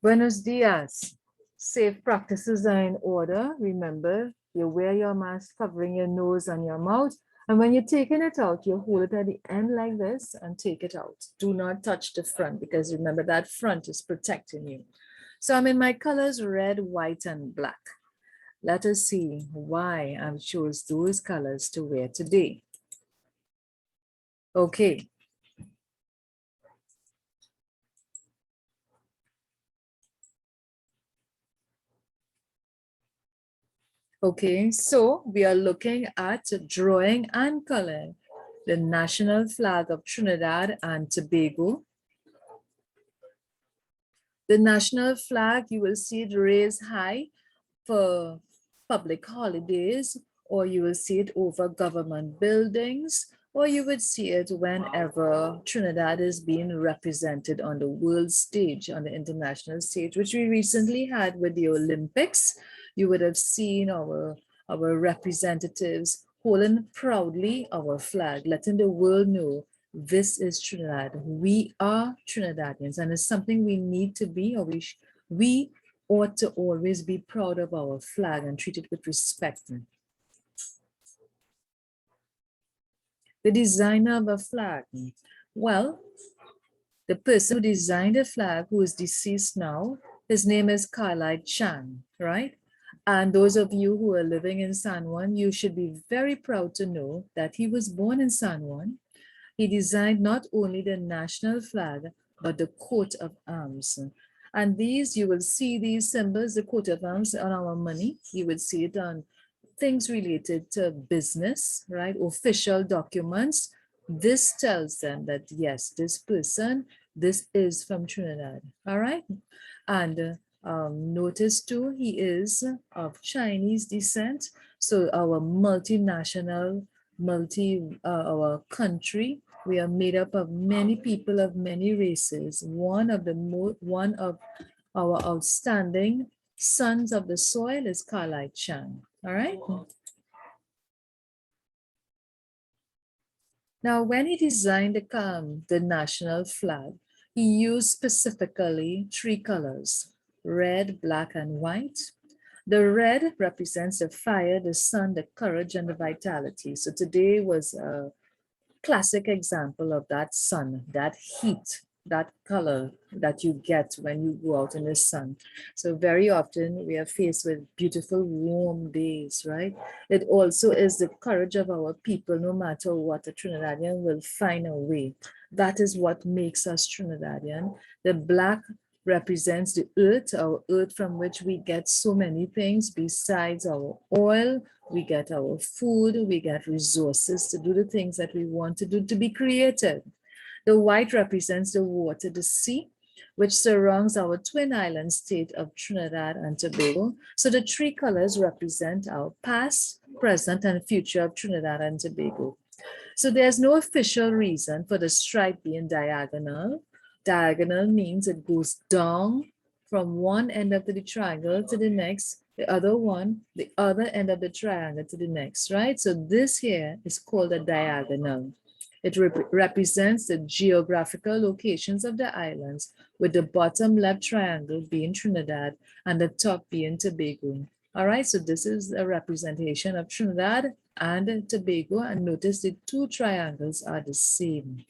Buenos dias. Safe practices are in order. Remember, you wear your mask covering your nose and your mouth. And when you're taking it out, you hold it at the end like this and take it out. Do not touch the front because remember that front is protecting you. So I'm in my colors red, white, and black. Let us see why I've chose those colors to wear today. Okay. Okay, so we are looking at drawing and coloring the national flag of Trinidad and Tobago. The national flag, you will see it raised high for public holidays, or you will see it over government buildings, or you would see it whenever Trinidad is being represented on the world stage, on the international stage, which we recently had with the Olympics. You would have seen our representatives holding proudly our flag, letting the world know this is Trinidad. We are Trinidadians, and it's something we need to be, or we ought to always be proud of our flag and treat it with respect. The designer of a flag. Well, the person who designed the flag, who is deceased now, his name is Carlisle Chan, right? And those of you who are living in San Juan, you should be very proud to know that he was born in San Juan. He designed not only the national flag, but the coat of arms. And these, you will see these symbols, the coat of arms on our money. You will see it on things related to business, right? Official documents. This tells them that, yes, this person, this is from Trinidad, all right? And notice too, he is of Chinese descent. So our multinational, our country, we are made up of many people of many races. One of our outstanding sons of the soil is Carlisle Chan. All right. Now, when he designed the national flag, he used specifically three colors: red, black, and white. The red represents the fire, the sun, the courage, and the vitality. So today was a classic example of that sun, that heat, that color that you get when you go out in the sun. So very often we are faced with beautiful warm days, right? It also is the courage of our people. No matter what, a Trinidadian will find a way. That is what makes us Trinidadian. The black represents the earth, our earth from which we get so many things besides our oil. We get our food, we get resources to do the things that we want to do, to be creative. The white represents the water, the sea, which surrounds our twin island state of Trinidad and Tobago. So the three colors represent our past, present, and future of Trinidad and Tobago. So there's no official reason for the stripe being diagonal. Diagonal means it goes down from one end of the triangle to the next, the other end of the triangle to the next, right? So this here is called a diagonal. It represents the geographical locations of the islands, with the bottom left triangle being Trinidad and the top being Tobago. All right, so this is a representation of Trinidad and Tobago, and notice the two triangles are the same.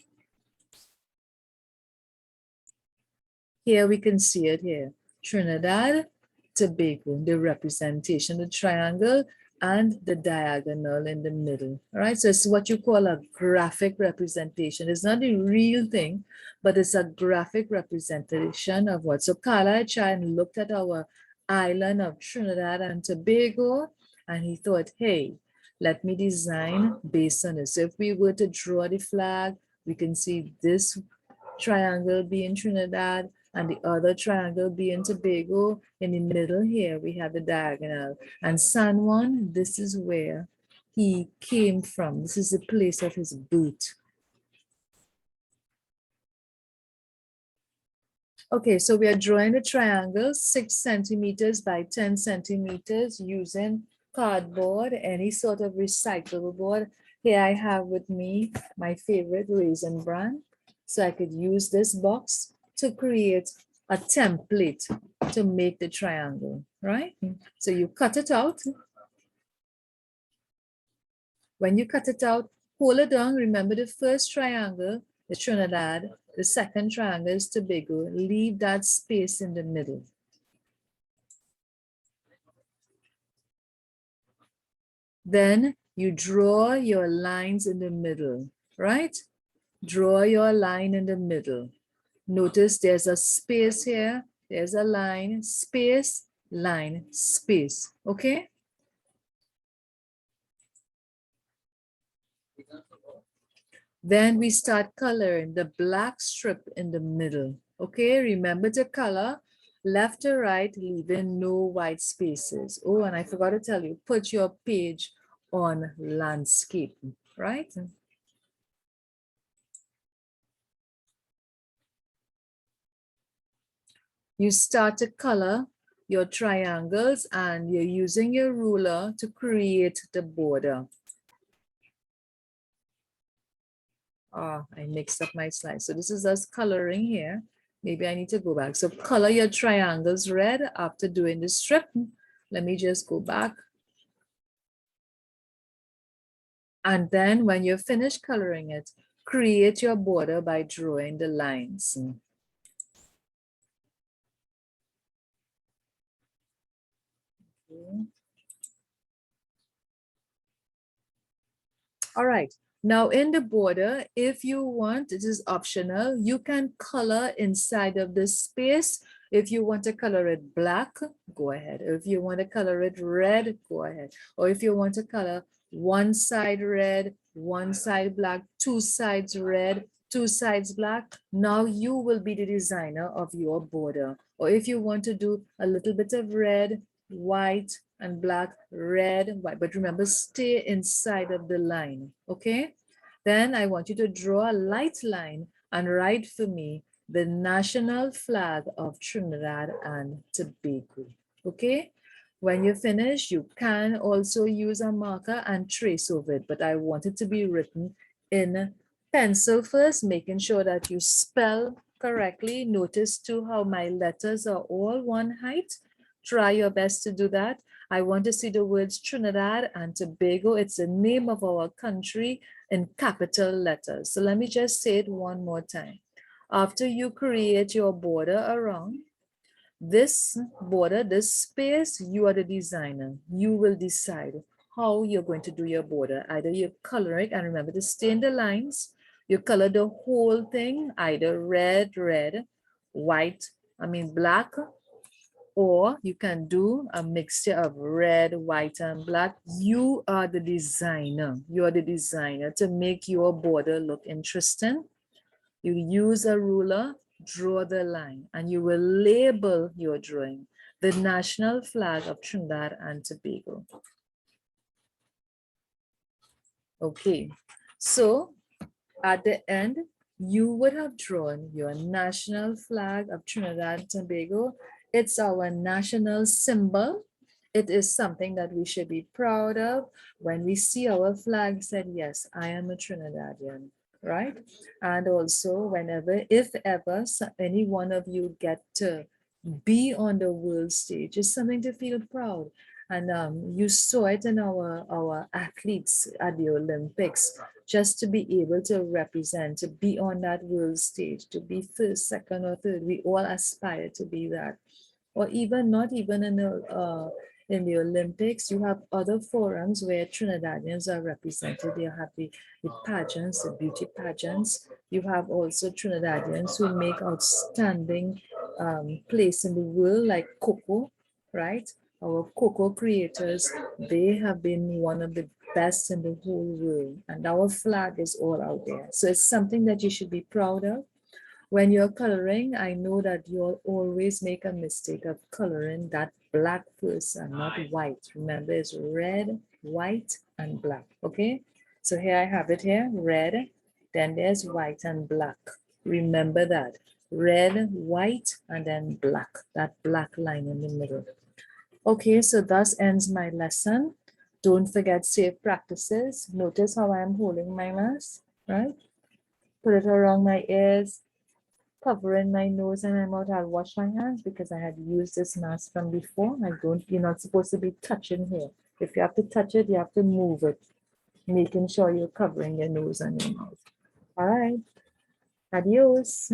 Here we can see it here, Trinidad, Tobago, the representation, the triangle and the diagonal in the middle. All right, so it's what you call a graphic representation. It's not the real thing, but it's a graphic representation of what. So Carlisle Chan looked at our island of Trinidad and Tobago, and he thought, hey, let me design based on this. So if we were to draw the flag, we can see this triangle being Trinidad and the other triangle being Tobago. In the middle here, we have the diagonal. And San Juan, this is where he came from. This is the place of his birth. Okay, so we are drawing a triangle 6 centimeters by 10 centimeters using cardboard, any sort of recyclable board. Here I have with me my favorite raisin bran. So I could use this box to create a template to make the triangle, right? So you cut it out. When you cut it out, hold it down. Remember the first triangle, the Trinidad, the second triangle is Tobago. Leave that space in the middle. Then you draw your lines in the middle, right? Draw your line in the middle. Notice there's a space here. There's a line, space, line, space, okay? Then we start coloring the black strip in the middle, okay? Remember to color left to right, leaving no white spaces. Oh, and I forgot to tell you, put your page on landscape, right? You start to color your triangles and you're using your ruler to create the border. Oh, I mixed up my slides. So this is us coloring here. Maybe I need to go back. So color your triangles red after doing the strip. Let me just go back. And then when you're finished coloring it, create your border by drawing the lines. Okay. All right. Now in the border, if you want, it is optional, you can color inside of the space. If you want to color it black, go ahead. If you want to color it red, go ahead. Or if you want to color one side red, one side black, two sides red, two sides black, now you will be the designer of your border. Or if you want to do a little bit of red, white, and black, red, white. But remember, stay inside of the line, okay? Then I want you to draw a light line and write for me the national flag of Trinidad and Tobago, okay? When you finish, you can also use a marker and trace over it, but I want it to be written in pencil first, making sure that you spell correctly. Notice too how my letters are all one height. Try your best to do that. I want to see the words Trinidad and Tobago. It's the name of our country in capital letters. So let me just say it one more time. After you create your border around this border, this space, you are the designer. You will decide how you're going to do your border. Either you color it, and remember to stay in the lines. You color the whole thing, either red, white, black, or you can do a mixture of red, white, and black. You are the designer. You are the designer to make your border look interesting. You use a ruler, draw the line, and you will label your drawing the national flag of Trinidad and Tobago. Okay, so at the end, you would have drawn your national flag of Trinidad and Tobago. It's our national symbol. It is something that we should be proud of. When we see our flag, said, yes, I am a Trinidadian, right? And also whenever, if ever, any one of you get to be on the world stage, it's something to feel proud. And you saw it in our athletes at the Olympics, just to be able to represent, to be on that world stage, to be first, second, or third. We all aspire to be that. Or even not even in the Olympics, you have other forums where Trinidadians are represented. You have the pageants, the beauty pageants. You have also Trinidadians who make outstanding place in the world, like cocoa, right? Our cocoa creators, they have been one of the best in the whole world, and our flag is all out there. So it's something that you should be proud of. When you're coloring, I know that you'll always make a mistake of coloring that black first and not white. Remember, it's red, white, and black, okay? So here I have it here, red, then there's white and black. Remember that, red, white, and then black, that black line in the middle. Okay, so thus ends my lesson. Don't forget safe practices. Notice how I'm holding my mask, right? Put it around my ears, covering my nose and my mouth, I'll wash my hands because I had used this mask from before. You're not supposed to be touching here. If you have to touch it, you have to move it, making sure you're covering your nose and your mouth. All right. Adios.